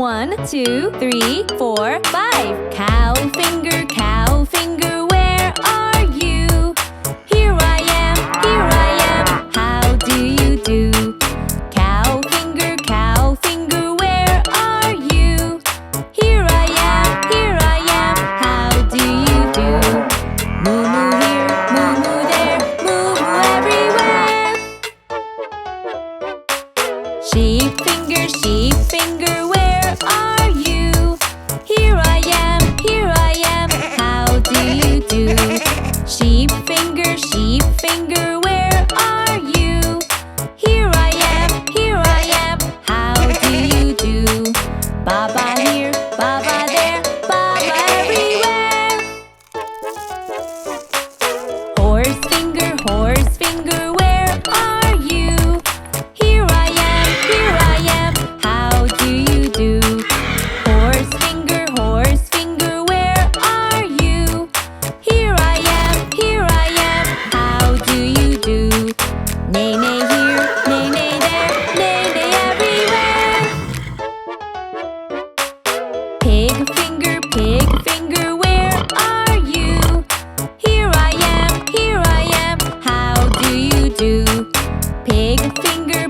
1, 2, 3, 4, 5. Cow finger, where are you? Here I am, how do you do? Cow finger, where are you? Here I am, how do you do? Moo moo here, moo moo there, moo moo everywhere. Sheep finger, where are you? Here I am, how do you do? Sheep finger, where are you? Here I am, how do you do? Baba here, Baba there, Baba everywhere. Horse finger, where are you? Here I am, how do you do? Horse finger, where are you? Here I am, how do you do? Neigh here, neigh there, neigh everywhere. Pig finger, where are you? Here I am, how do you do? Pig finger,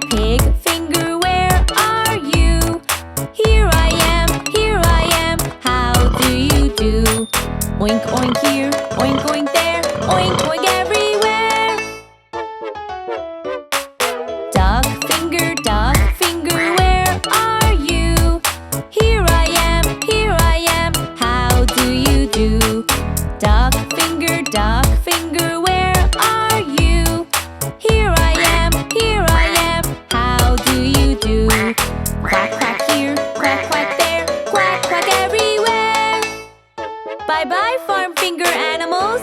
where are you? Here I am, how do you do? Oink oink here, oink there, oink everywhere. Duck finger, where are you? Here I am, how do you do? Duck finger, where are you? Here I am, how do you do? Quack quack here, quack there, quack everywhere. Bye bye, farm finger animals.